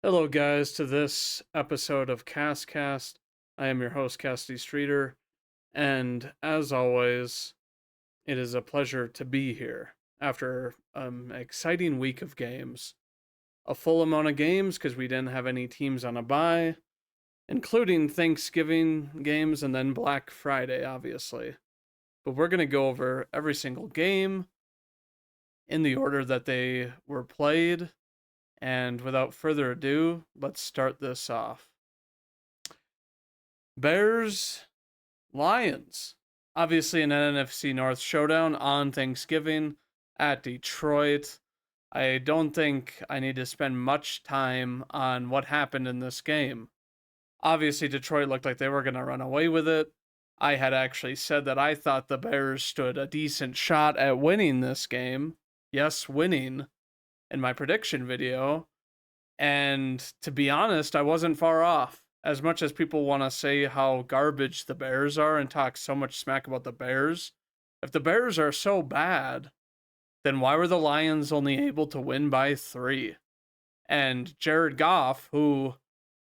Hello, guys, to this episode of CastCast. I am your host, Cassidy Streeter, and as always, it is a pleasure to be here after an exciting week of games. A full amount of games because we didn't have any teams on a bye, including Thanksgiving games and then Black Friday, obviously. But we're going to go over every single game in the order that they were played. And without further ado, let's start this off. Bears, Lions. Obviously, an NFC North showdown on Thanksgiving at Detroit. I don't think I need to spend much time on what happened in this game. Obviously, Detroit looked like they were going to run away with it. I had actually said that I thought the Bears stood a decent shot at winning this game. Yes, winning in my prediction video. And to be honest, I wasn't far off. As much as people want to say how garbage the Bears are and talk so much smack about the Bears, if the Bears are so bad, then why were the Lions only able to win by 3? And Jared Goff, who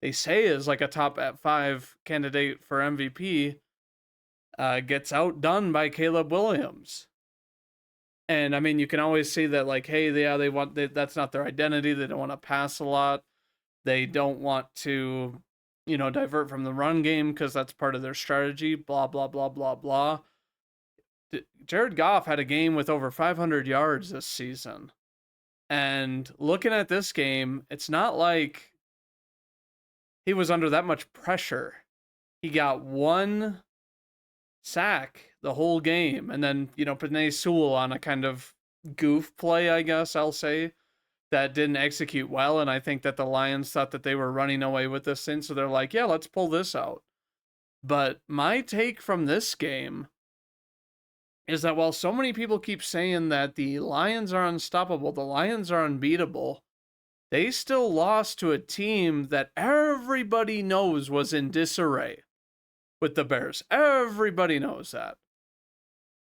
they say is like a top at 5 candidate for MVP, gets outdone by Caleb Williams. And I mean, you can always say that, like, hey, that's not their identity. They don't want to pass a lot. They don't want to, divert from the run game because that's part of their strategy. Blah blah blah blah blah. Jared Goff had a game with over 500 yards this season, and looking at this game, it's not like he was under that much pressure. He got one sack the whole game, and then Penei Sewell on a kind of goof play, I guess I'll say, that didn't execute well, and I think that the Lions thought that they were running away with this thing, so they're like, yeah, let's pull this out. But my take from this game is that while so many people keep saying that the Lions are unstoppable, the Lions are unbeatable, they still lost to a team that everybody knows was in disarray with the Bears. Everybody knows that.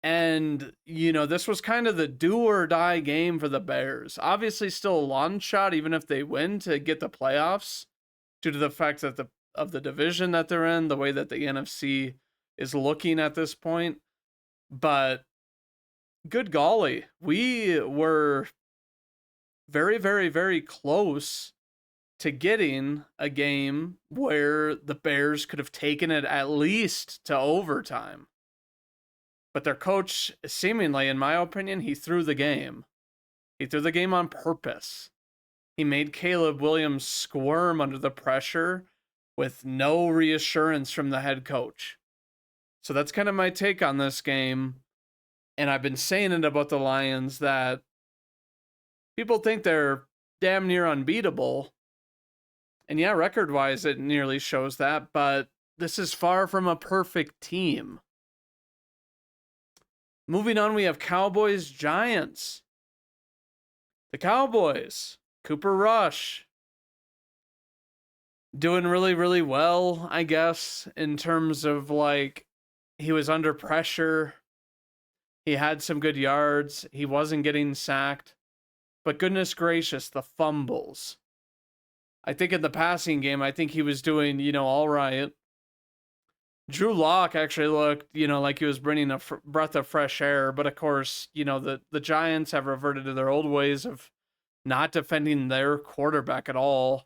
And, this was kind of the do or die game for the Bears. Obviously, still a long shot, even if they win, to get the playoffs, due to the fact that of the division that they're in, the way that the NFC is looking at this point. But good golly, we were very, very, very close to getting a game where the Bears could have taken it at least to overtime. But their coach, seemingly, in my opinion, he threw the game. He threw the game on purpose. He made Caleb Williams squirm under the pressure with no reassurance from the head coach. So that's kind of my take on this game. And I've been saying it about the Lions that people think they're damn near unbeatable. And yeah, record wise, it nearly shows that. But this is far from a perfect team. Moving on, we have Cowboys Giants. The Cowboys, Cooper Rush, doing really, really well, I guess, in terms of like he was under pressure. He had some good yards. He wasn't getting sacked. But goodness gracious, the fumbles. I think in the passing game, I think he was doing, all right. Drew Lock actually looked, like he was bringing a breath of fresh air. But of course, the Giants have reverted to their old ways of not defending their quarterback at all.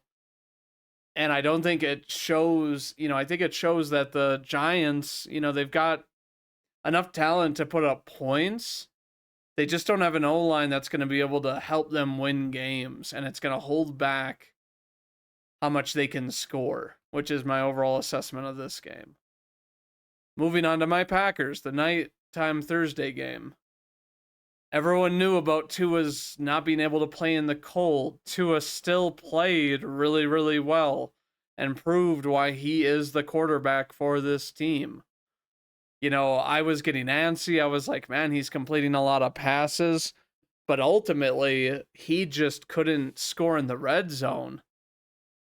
And I don't think it shows, I think it shows that the Giants, they've got enough talent to put up points. They just don't have an O-line that's going to be able to help them win games. And it's going to hold back how much they can score, which is my overall assessment of this game. Moving on to my Packers, the nighttime Thursday game. Everyone knew about Tua's not being able to play in the cold. Tua still played really, really well and proved why he is the quarterback for this team. I was getting antsy. I was like, man, he's completing a lot of passes. But ultimately, he just couldn't score in the red zone,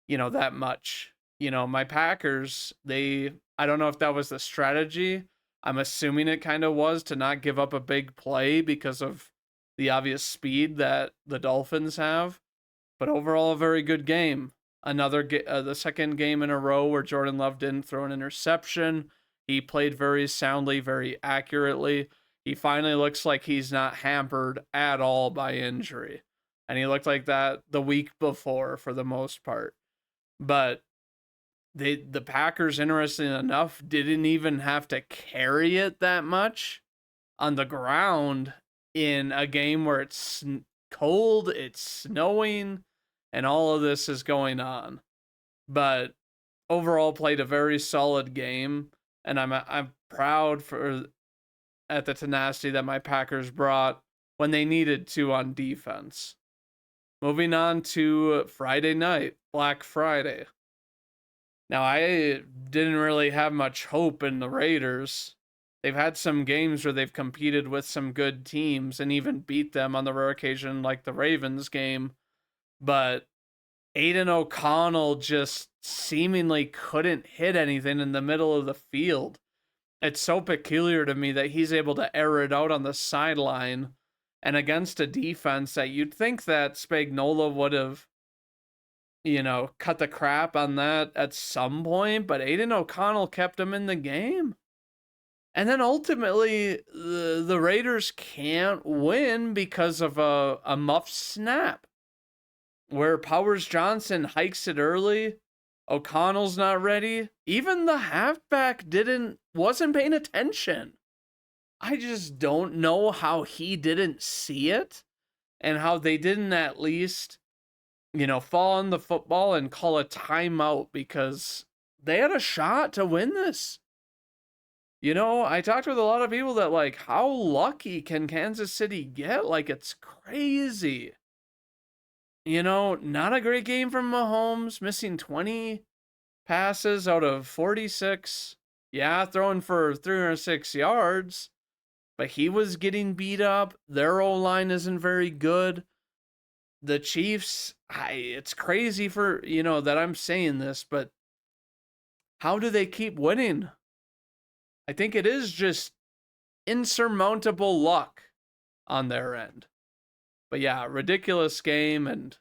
that much. My Packers, I don't know if that was the strategy. I'm assuming it kind of was to not give up a big play because of the obvious speed that the Dolphins have. But overall, a very good game. The second game in a row where Jordan Love didn't throw an interception. He played very soundly, very accurately. He finally looks like he's not hampered at all by injury. And he looked like that the week before for the most part. But the Packers, interesting enough, didn't even have to carry it that much on the ground in a game where it's cold, it's snowing, and all of this is going on. But overall, played a very solid game, and I'm proud for at the tenacity that my Packers brought when they needed to on defense. Moving on to Friday night, Black Friday. Now, I didn't really have much hope in the Raiders. They've had some games where they've competed with some good teams and even beat them on the rare occasion, like the Ravens game. But Aiden O'Connell just seemingly couldn't hit anything in the middle of the field. It's so peculiar to me that he's able to air it out on the sideline and against a defense that you'd think that Spagnuolo would have, cut the crap on that at some point, but Aiden O'Connell kept him in the game. And then ultimately, the Raiders can't win because of a muff snap where Powers Johnson hikes it early. O'Connell's not ready. Even the halfback wasn't paying attention. I just don't know how he didn't see it and how they didn't at least, fall on the football and call a timeout because they had a shot to win this. I talked with a lot of people that like, how lucky can Kansas City get? Like, it's crazy. Not a great game from Mahomes, missing 20 passes out of 46. Yeah, throwing for 306 yards, but he was getting beat up. Their O-line isn't very good. The Chiefs, it's crazy for, that I'm saying this, but how do they keep winning? I think it is just insurmountable luck on their end. But yeah, ridiculous game, and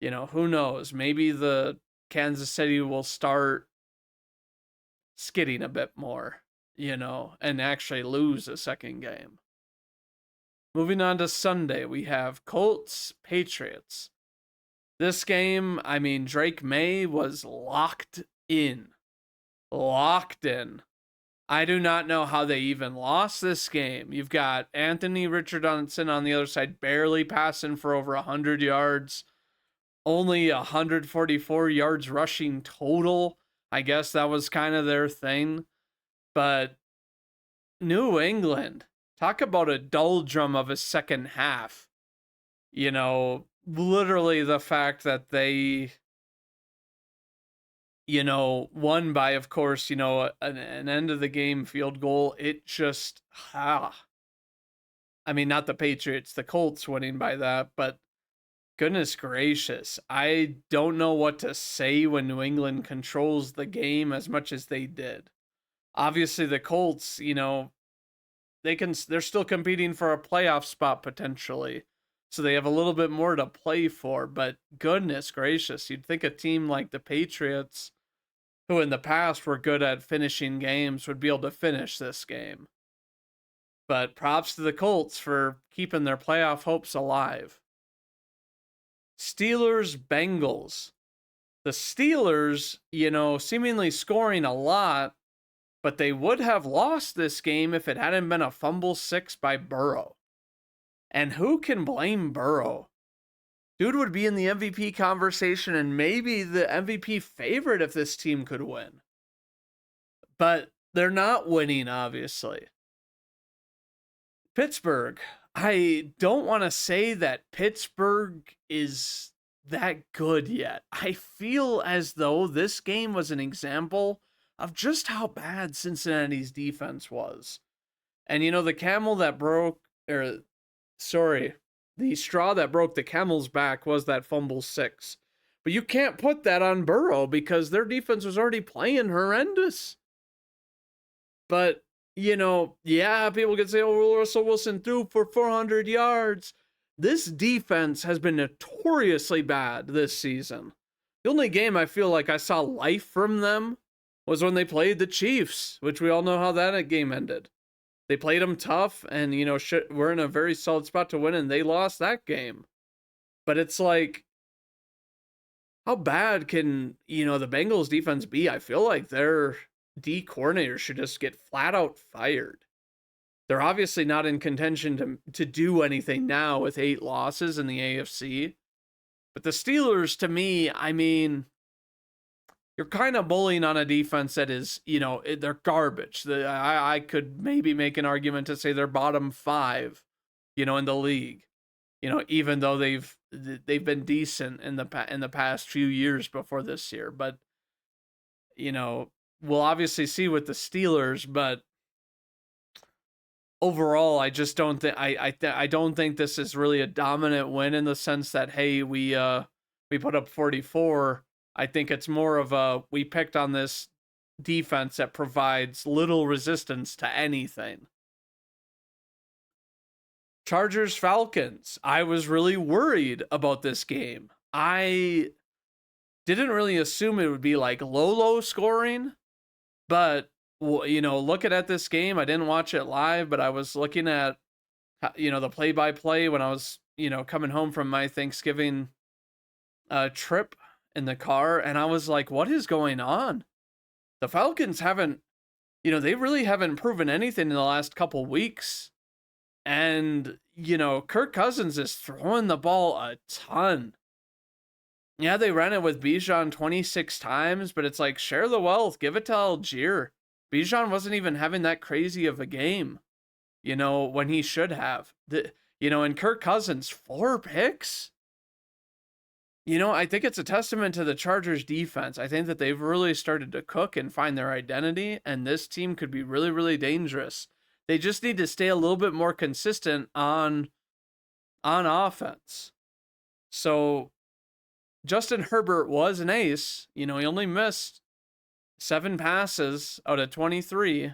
who knows? Maybe the Kansas City will start skidding a bit more, and actually lose a second game. Moving on to Sunday, we have Colts Patriots. This game, Drake May was locked in. Locked in. I do not know how they even lost this game. You've got Anthony Richardson on the other side, barely passing for over 100 yards. Only 144 yards rushing total. I guess that was kind of their thing. But New England, talk about a doldrum of a second half. Literally the fact that they won by, of course, an end of the game field goal. It just, not the Patriots, the Colts winning by that, but goodness gracious. I don't know what to say when New England controls the game as much as they did. Obviously, the Colts, they're still competing for a playoff spot potentially. So they have a little bit more to play for, but goodness gracious, you'd think a team like the Patriots, who in the past were good at finishing games, would be able to finish this game. But props to the Colts for keeping their playoff hopes alive. Steelers Bengals. The Steelers, seemingly scoring a lot, but they would have lost this game if it hadn't been a fumble 6 by Burrow. And who can blame Burrow? Dude would be in the MVP conversation and maybe the MVP favorite if this team could win. But they're not winning, obviously. Pittsburgh. I don't want to say that Pittsburgh is that good yet. I feel as though this game was an example of just how bad Cincinnati's defense was. And the straw that broke the camel's back was that fumble 6. But you can't put that on Burrow because their defense was already playing horrendous. But, people could say, oh, Russell Wilson threw for 400 yards. This defense has been notoriously bad this season. The only game I feel like I saw life from them was when they played the Chiefs, which we all know how that game ended. They played them tough, and we're in a very solid spot to win, and they lost that game. But it's like, how bad can the Bengals defense be? I feel like their D coordinator should just get flat out fired. They're obviously not in contention to do anything now with 8 losses in the AFC. But the Steelers, to me, I mean, you're kind of bullying on a defense that is, they're garbage. I could maybe make an argument to say they're bottom 5, in the league. Even though they've been decent in the past few years before this year, but we'll obviously see with the Steelers. But overall, I just don't think I don't think this is really a dominant win in the sense that, hey, we put up 44. I think it's more of a, we picked on this defense that provides little resistance to anything. Chargers Falcons. I was really worried about this game. I didn't really assume it would be like low scoring, but looking at this game, I didn't watch it live, but I was looking at the play-by-play when I was coming home from my Thanksgiving trip in the car, and I was like, what is going on? The Falcons haven't, they really haven't proven anything in the last couple weeks. And, Kirk Cousins is throwing the ball a ton. Yeah, they ran it with Bijan 26 times, but it's like, share the wealth, give it to Algier. Bijan wasn't even having that crazy of a game, when he should have. And Kirk Cousins, 4 picks? I think it's a testament to the Chargers defense. I think that they've really started to cook and find their identity, and this team could be really, really dangerous. They just need to stay a little bit more consistent on offense. So Justin Herbert was an ace. He only missed 7 passes out of 23.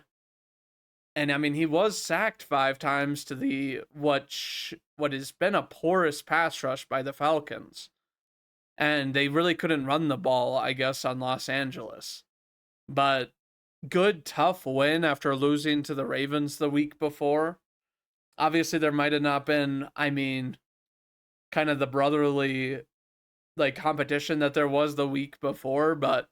And I mean, he was sacked 5 times to what has been a porous pass rush by the Falcons. And they really couldn't run the ball, I guess, on Los Angeles. But good, tough win after losing to the Ravens the week before. Obviously, there might have not been, kind of the brotherly, competition that there was the week before. But,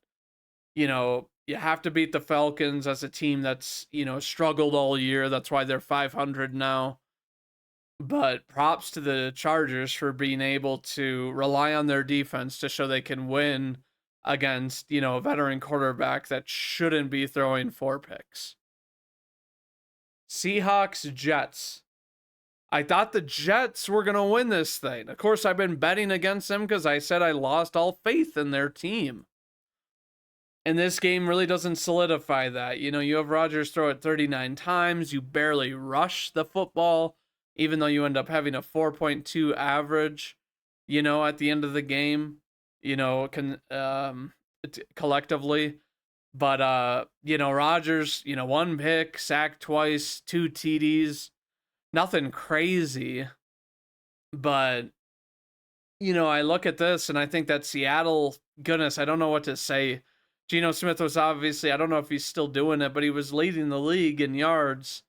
you have to beat the Falcons as a team that's, struggled all year. That's why they're 500 now. But props to the Chargers for being able to rely on their defense to show they can win against, a veteran quarterback that shouldn't be throwing 4 picks. Seahawks Jets. I thought the Jets were going to win this thing. Of course, I've been betting against them because I said I lost all faith in their team. And this game really doesn't solidify that. You have Rodgers throw it 39 times. You barely rush the football, even though you end up having a 4.2 average, at the end of the game, collectively. But, Rodgers, 1 pick, sacked twice, 2 TDs, nothing crazy. But, I look at this and I think that Seattle, goodness, I don't know what to say. Geno Smith was obviously, I don't know if he's still doing it, but he was leading the league in yards.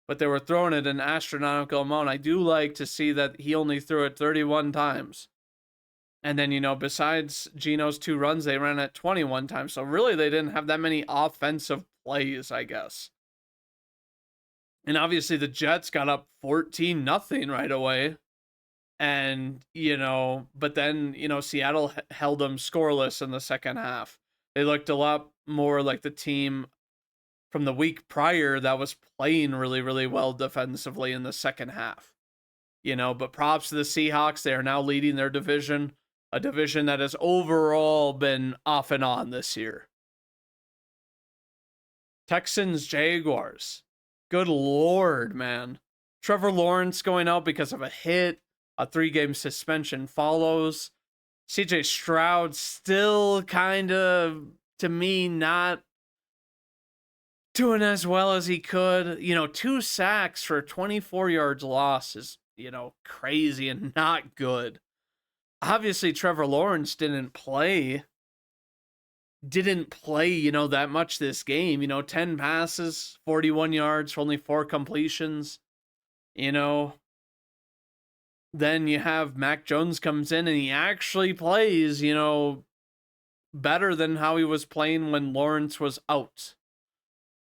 But they were throwing it an astronomical amount. I do like to see that he only threw it 31 times. And then, besides Geno's 2 runs, they ran it 21 times. So really, they didn't have that many offensive plays, I guess. And obviously, the Jets got up 14-0 right away. And, but then, Seattle held them scoreless in the second half. They looked a lot more like the team from the week prior that was playing really, really well defensively in the second half. But props to the Seahawks. They are now leading their division, a division that has overall been off and on this year. Texans Jaguars. Good Lord, man. Trevor Lawrence going out because of a hit. A 3-game suspension follows. CJ Stroud still kind of, to me, not doing as well as he could. 2 sacks for 24 yards loss is, crazy and not good. Obviously, Trevor Lawrence didn't play didn't play, that much this game. 10 passes, 41 yards for only 4 completions. You know, then you have Mac Jones comes in and he actually plays, better than how he was playing when Lawrence was out.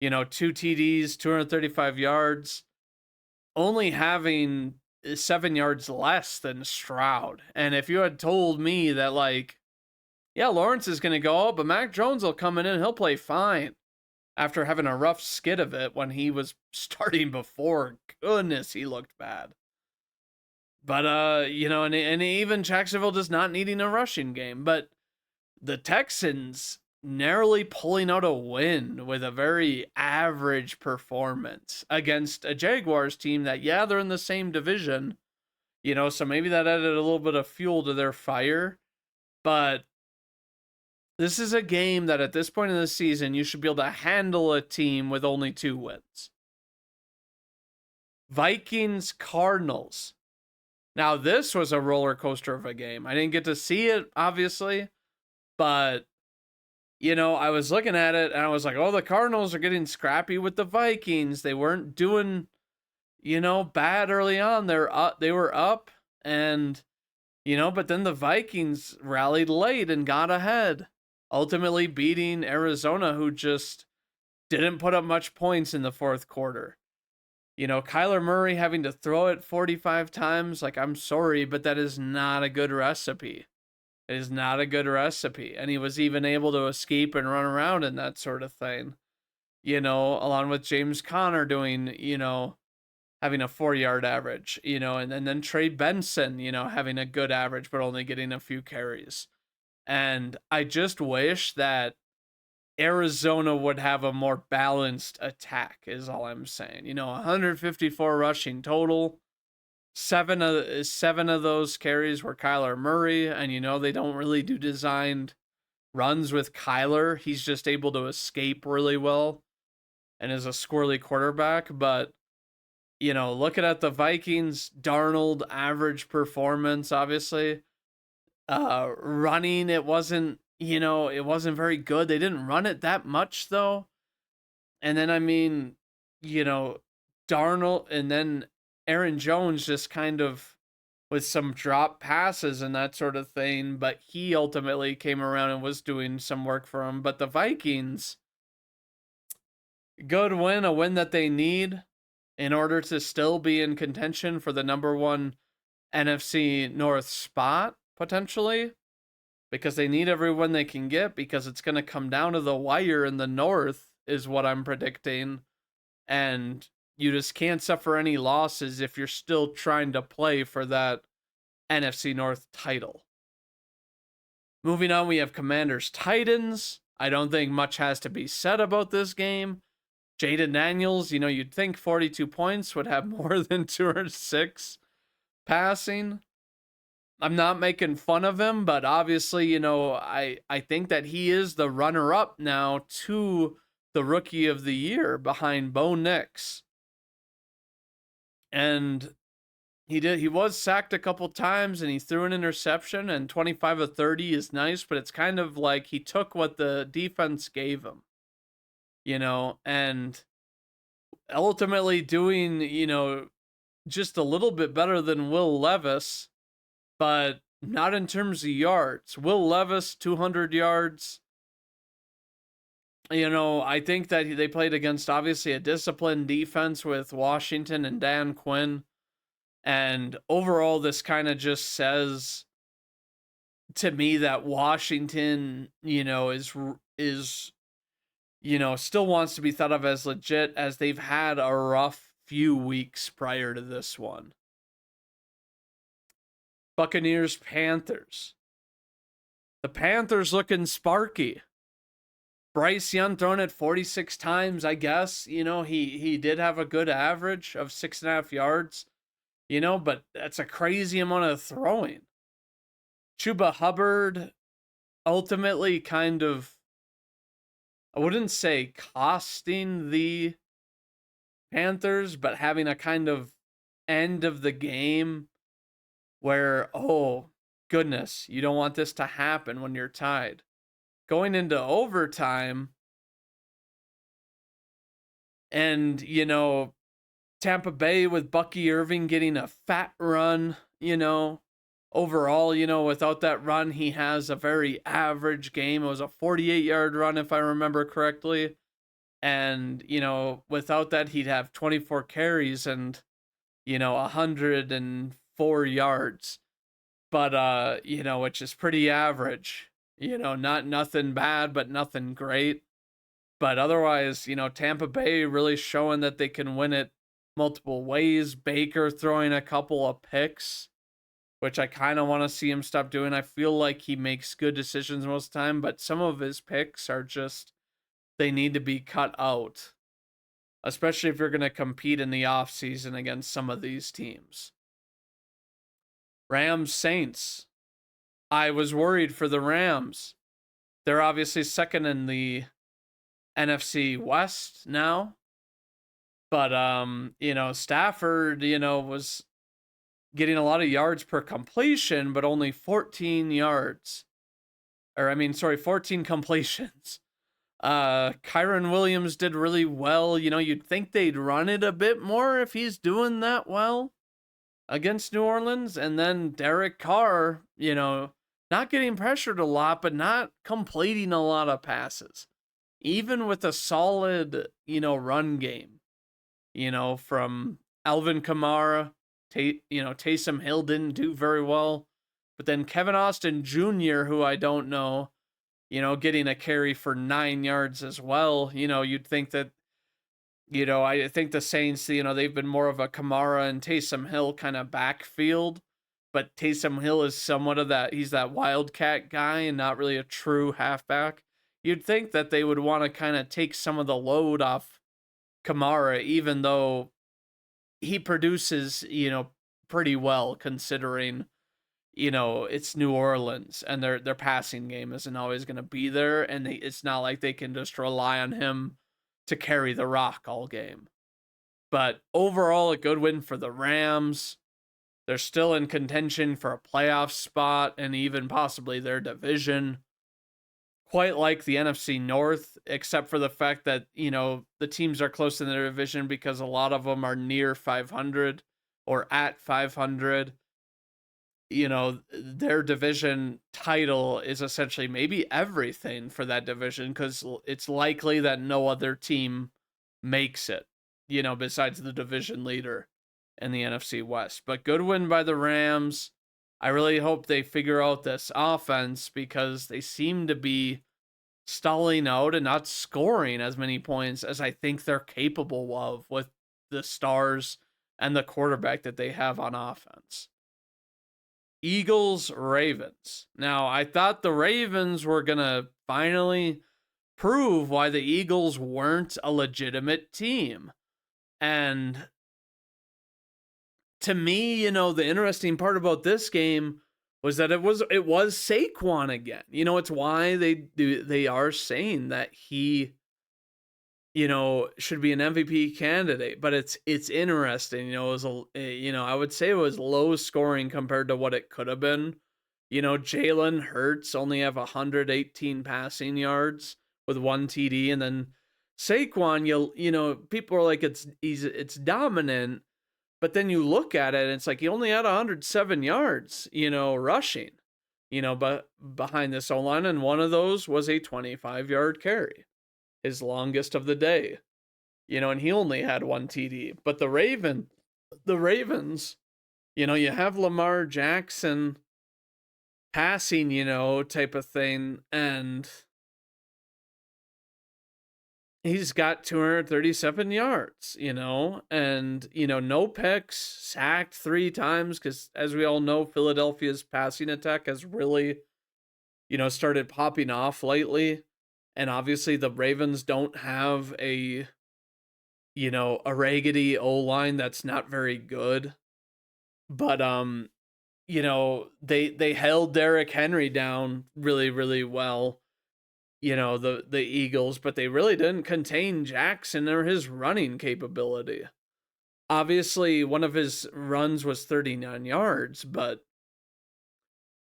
2 TDs, 235 yards, only having 7 yards less than Stroud. And if you had told me that, like, yeah, Lawrence is going to go out, but Mac Jones will come in and he'll play fine after having a rough skid of it when he was starting before, goodness, he looked bad. But, and even Jacksonville just not needing a rushing game. But the Texans narrowly pulling out a win with a very average performance against a Jaguars team that, yeah, they're in the same division, so maybe that added a little bit of fuel to their fire. But this is a game that at this point in the season, you should be able to handle a team with only 2 wins. Vikings Cardinals. Now, this was a roller coaster of a game. I didn't get to see it, obviously, but, I was looking at it and I was like, oh, the Cardinals are getting scrappy with the Vikings. They weren't doing, bad early on. They were up and, but then the Vikings rallied late and got ahead, ultimately beating Arizona, who just didn't put up much points in the fourth quarter. Kyler Murray having to throw it 45 times, like, I'm sorry, but that is not a good recipe. It is not a good recipe. And he was even able to escape and run around and that sort of thing. Along with James Conner doing, having a 4-yard average, and then Trey Benson, having a good average, but only getting a few carries. And I just wish that Arizona would have a more balanced attack, is all I'm saying. 154 rushing total. Seven of those carries were Kyler Murray, and they don't really do designed runs with Kyler. He's just able to escape really well and is a squirrely quarterback. But looking at the Vikings, Darnold average performance, obviously. Running, it wasn't very good. They didn't run it that much though. And then Darnold and then Aaron Jones just kind of with some drop passes and that sort of thing, but he ultimately came around and was doing some work for him. But the Vikings, good win, a win that they need in order to still be in contention for the number 1 NFC North spot, potentially, because they need every win they can get, because it's going to come down to the wire in the North, is what I'm predicting. And you just can't suffer any losses if you're still trying to play for that NFC North title. Moving on, we have Commanders Titans. I don't think much has to be said about this game. Jaden Daniels, you'd think 42 points would have more than 206 passing. I'm not making fun of him, but obviously, I think that he is the runner-up now to the Rookie of the Year behind Bo Nix. And he was sacked a couple times and he threw an interception, and 25 of 30 is nice, but it's kind of like he took what the defense gave him. And ultimately doing, just a little bit better than Will Levis, but not in terms of yards. Will Levis, 200 yards. I think that they played against, obviously, a disciplined defense with Washington and Dan Quinn. And overall, this kind of just says to me that Washington, is still wants to be thought of as legit, as they've had a rough few weeks prior to this one. Buccaneers Panthers. The Panthers looking sparky. Bryce Young thrown it 46 times, I guess. He did have a good average of 6.5 yards. But that's a crazy amount of throwing. Chuba Hubbard ultimately kind of, I wouldn't say costing the Panthers, but having a kind of end of the game where, oh, goodness, you don't want this to happen when you're tied. going into overtime, and, Tampa Bay with Bucky Irving getting a fat run, overall, without that run, he has a very average game. It was a 48-yard run, if I remember correctly. And, without that, he'd have 24 carries and, 104 yards. But, which is pretty average. Not nothing bad, but nothing great. But otherwise, Tampa Bay really showing that they can win it multiple ways. Baker throwing a couple of picks, which I kind of want to see him stop doing. I feel like he makes good decisions most of the time, but some of his picks are just, they need to be cut out, especially if you're going to compete in the offseason against some of these teams. Rams Saints. I was worried for the Rams. They're obviously second in the NFC West now. But Stafford, was getting a lot of yards per completion, but only 14 yards. 14 completions. Kyron Williams did really well. You'd think they'd run it a bit more if he's doing that well against New Orleans. And then Derek Carr, not getting pressured a lot, but not completing a lot of passes. Even with a solid, run game, from Alvin Kamara, Taysom Hill didn't do very well. But then Kevin Austin Jr., who I don't know, getting a carry for 9 yards as well. You'd think that, I think the Saints, they've been more of a Kamara and Taysom Hill kind of backfield. But Taysom Hill is somewhat of that, he's that wildcat guy and not really a true halfback. You'd think that they would want to kind of take some of the load off Kamara, even though he produces, pretty well considering, it's New Orleans and their passing game isn't always going to be there. And it's not like they can just rely on him to carry the rock all game. But overall, a good win for the Rams. They're still in contention for a playoff spot and even possibly their division. Quite like the NFC North, except for the fact that, the teams are close in their division because a lot of them are near 500 or at 500. Their division title is essentially maybe everything for that division because it's likely that no other team makes it, besides the division leader in the NFC West. But good win by the Rams. I really hope they figure out this offense because they seem to be stalling out and not scoring as many points as I think they're capable of with the stars and the quarterback that they have on offense. Eagles, Ravens. Now, I thought the Ravens were going to finally prove why the Eagles weren't a legitimate team. And to me, the interesting part about this game was that it was Saquon again. It's why they are saying that he, should be an MVP candidate. But it's interesting. It was I would say it was low scoring compared to what it could have been. Jalen Hurts only have 118 passing yards with 1 TD, and then Saquon, people are like it's dominant. But then you look at it and it's like he only had 107 yards, rushing, but behind this O-line. And one of those was a 25-yard carry, his longest of the day, and he only had 1 TD. But the Ravens, you have Lamar Jackson passing, type of thing. And he's got 237 yards, and, no picks, sacked 3 times because, as we all know, Philadelphia's passing attack has really, started popping off lately. And obviously the Ravens don't have a raggedy O-line that's not very good. But, they held Derrick Henry down really, really well. The Eagles, but they really didn't contain Jackson or his running capability. Obviously, one of his runs was 39 yards, but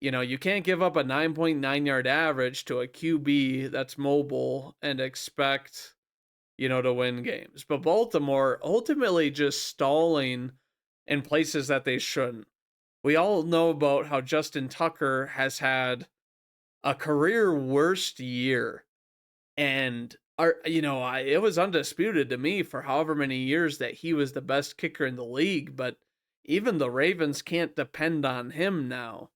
You can't give up a 9.9 yard average to a QB that's mobile and expect, to win games. But Baltimore ultimately just stalling in places that they shouldn't. We all know about how Justin Tucker has had a career worst year. And it was undisputed to me for however many years that he was the best kicker in the league, but even the Ravens can't depend on him now,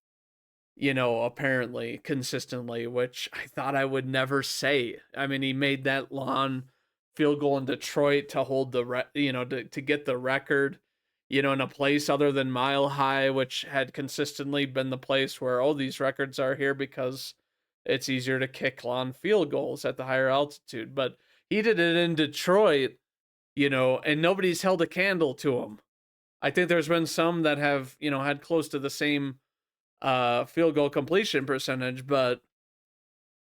apparently consistently, which I thought I would never say. I mean, he made that long field goal in Detroit to hold to get the record, in a place other than Mile High, which had consistently been the place where all these records are here because it's easier to kick long field goals at the higher altitude. But he did it in Detroit, and nobody's held a candle to him. I think there's been some that have, had close to the same field goal completion percentage, but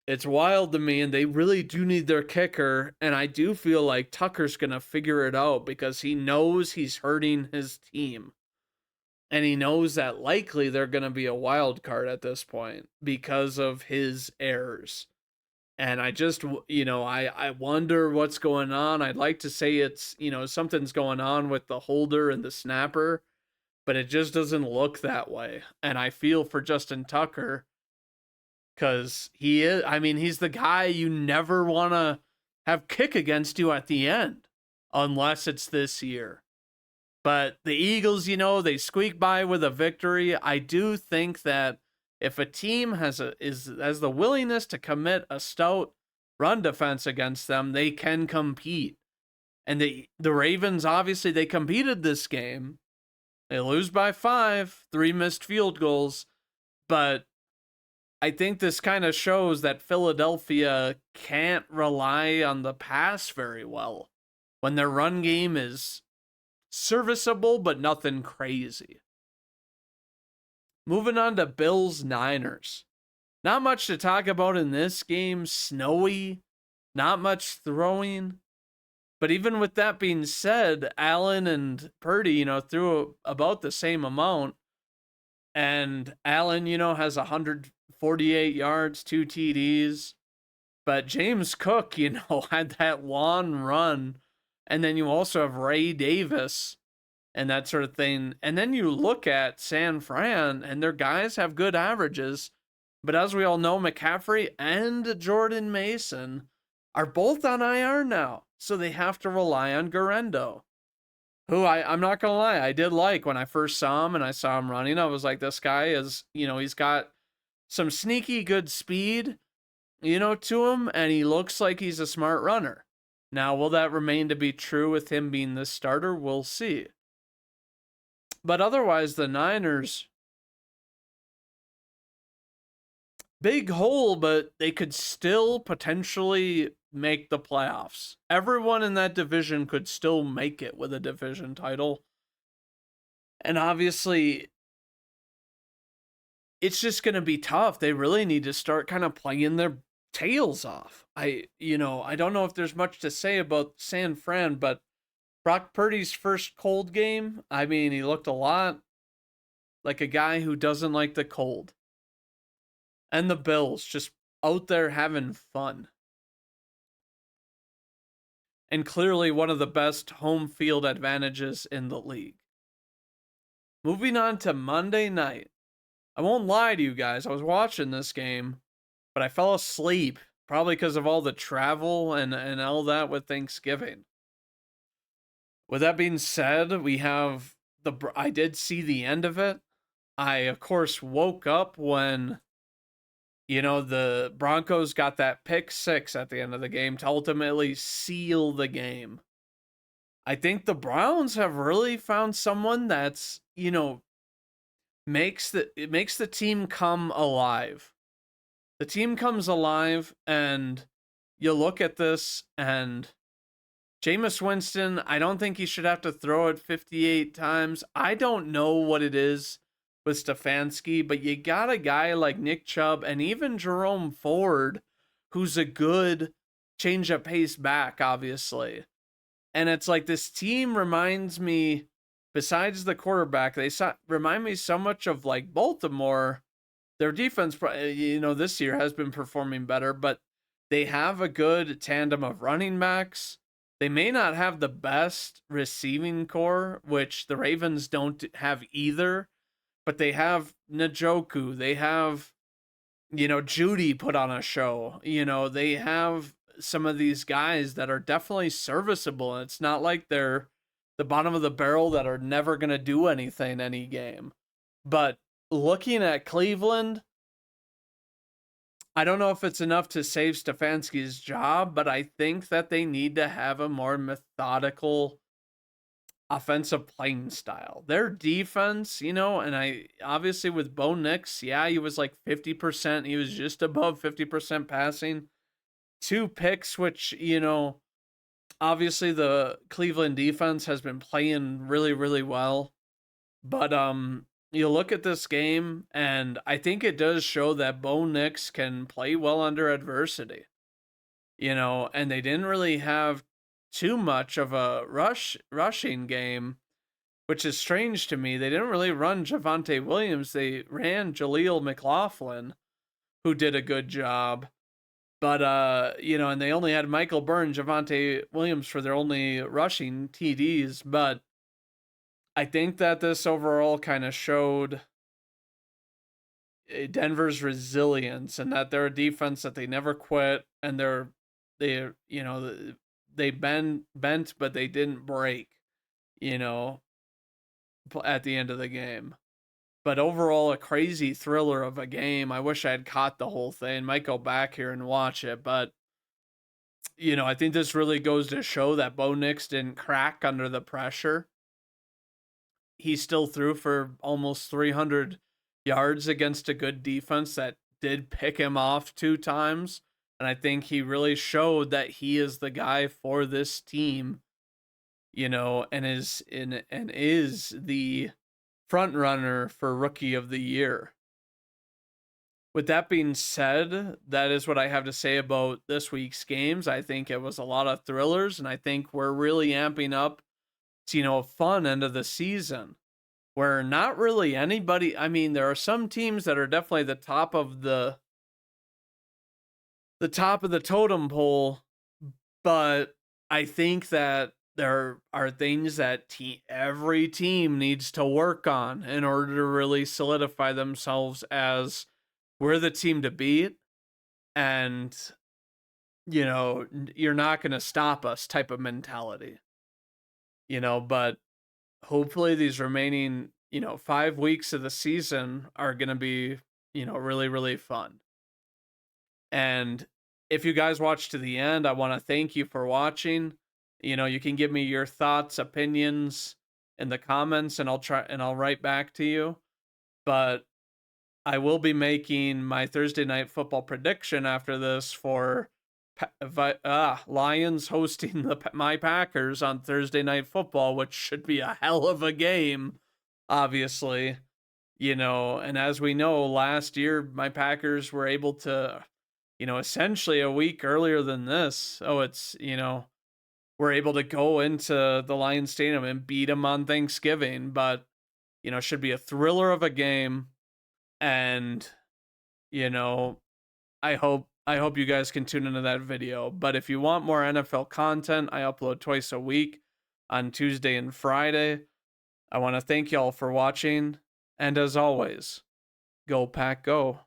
it's wild to me, and they really do need their kicker, and I do feel like Tucker's going to figure it out because he knows he's hurting his team. And he knows that likely they're going to be a wild card at this point because of his errors. And I just, I wonder what's going on. I'd like to say it's, something's going on with the holder and the snapper, but it just doesn't look that way. And I feel for Justin Tucker because he's the guy you never want to have kick against you at the end unless it's this year. But the Eagles, they squeak by with a victory. I do think that if a team has the willingness to commit a stout run defense against them, they can compete. And the Ravens, obviously, they competed this game. They lose by 5, 3 missed field goals. But I think this kind of shows that Philadelphia can't rely on the pass very well when their run game is serviceable, but nothing crazy. Moving on to Bills-Niners. Not much to talk about in this game. Snowy, not much throwing. But even with that being said, Allen and Purdy, threw about the same amount. And Allen, has 148 yards, 2 TDs. But James Cook, had that long run. And then you also have Ray Davis and that sort of thing. And then you look at San Fran, and their guys have good averages. But as we all know, McCaffrey and Jordan Mason are both on IR now. So they have to rely on Guerendo, who I'm not going to lie, I did like when I first saw him and I saw him running. I was like, this guy is, he's got some sneaky good speed, to him. And he looks like he's a smart runner. Now, will that remain to be true with him being the starter? We'll see. But otherwise, the Niners, big hole, but they could still potentially make the playoffs. Everyone in that division could still make it with a division title. And obviously, it's just going to be tough. They really need to start kind of playing their tails off. I don't know if there's much to say about San Fran, but Brock Purdy's first cold game, he looked a lot like a guy who doesn't like the cold. And the Bills just out there having fun. And clearly one of the best home field advantages in the league. Moving on to Monday night. I won't lie to you guys, I was watching this game, but I fell asleep, probably because of all the travel and all that with Thanksgiving. With that being said, we have I did see the end of it. I, of course, woke up when, the Broncos got that pick 6 at the end of the game to ultimately seal the game. I think the Browns have really found someone that's, makes the team come alive. The team comes alive, and you look at this, and Jameis Winston, I don't think he should have to throw it 58 times. I don't know what it is with Stefanski, but you got a guy like Nick Chubb and even Jerome Ford, who's a good change of pace back, obviously. And it's like this team reminds me, besides the quarterback, remind me so much of like Baltimore. their defense, this year has been performing better, but they have a good tandem of running backs. They may not have the best receiving core, which the Ravens don't have either, but they have Njoku. They have, Judy put on a show. They have some of these guys that are definitely serviceable. It's not like they're the bottom of the barrel that are never going to do anything any game. But looking at Cleveland, I don't know if it's enough to save Stefanski's job, but I think that they need to have a more methodical offensive playing style. Their defense, and I obviously with Bo Nix, yeah, he was like 50%. He was just above 50% passing. 2 picks, which, obviously the Cleveland defense has been playing really, really well. But you look at this game, and I think it does show that Bo Nix can play well under adversity. And they didn't really have too much of a rushing game, which is strange to me. They didn't really run Javonte Williams. They ran Jaleel McLaughlin, who did a good job. But and they only had Michael Byrne, Javonte Williams for their only rushing TDs. But I think that this overall kind of showed Denver's resilience, and that they're a defense that they never quit, and they bent, but they didn't break, at the end of the game. But overall, a crazy thriller of a game. I wish I had caught the whole thing. Might go back here and watch it, but I think this really goes to show that Bo Nix didn't crack under the pressure. He still threw for almost 300 yards against a good defense that did pick him off 2 times. And I think he really showed that he is the guy for this team, and is the front runner for Rookie of the Year. With that being said, that is what I have to say about this week's games. I think it was a lot of thrillers, and I think we're really amping up to, a fun end of the season where not really anybody, I mean, there are some teams that are definitely the top of the totem pole, but I think that there are things that every team needs to work on in order to really solidify themselves as we're the team to beat, and you're not going to stop us type of mentality. But hopefully these remaining 5 weeks of the season are going to be really, really fun. And if you guys watch to the end, I want to thank you for watching. You can give me your thoughts, opinions in the comments, and I'll write back to you. But I will be making my Thursday night football prediction after this for Lions hosting my Packers on Thursday night football, which should be a hell of a game, obviously. And as we know, last year my Packers were able to, essentially a week earlier than this. So it's, we're able to go into the Lions Stadium and beat them on Thanksgiving. But, should be a thriller of a game. And, I hope you guys can tune into that video. But if you want more NFL content, I upload twice a week on Tuesday and Friday. I want to thank y'all for watching. And as always, go Pack Go.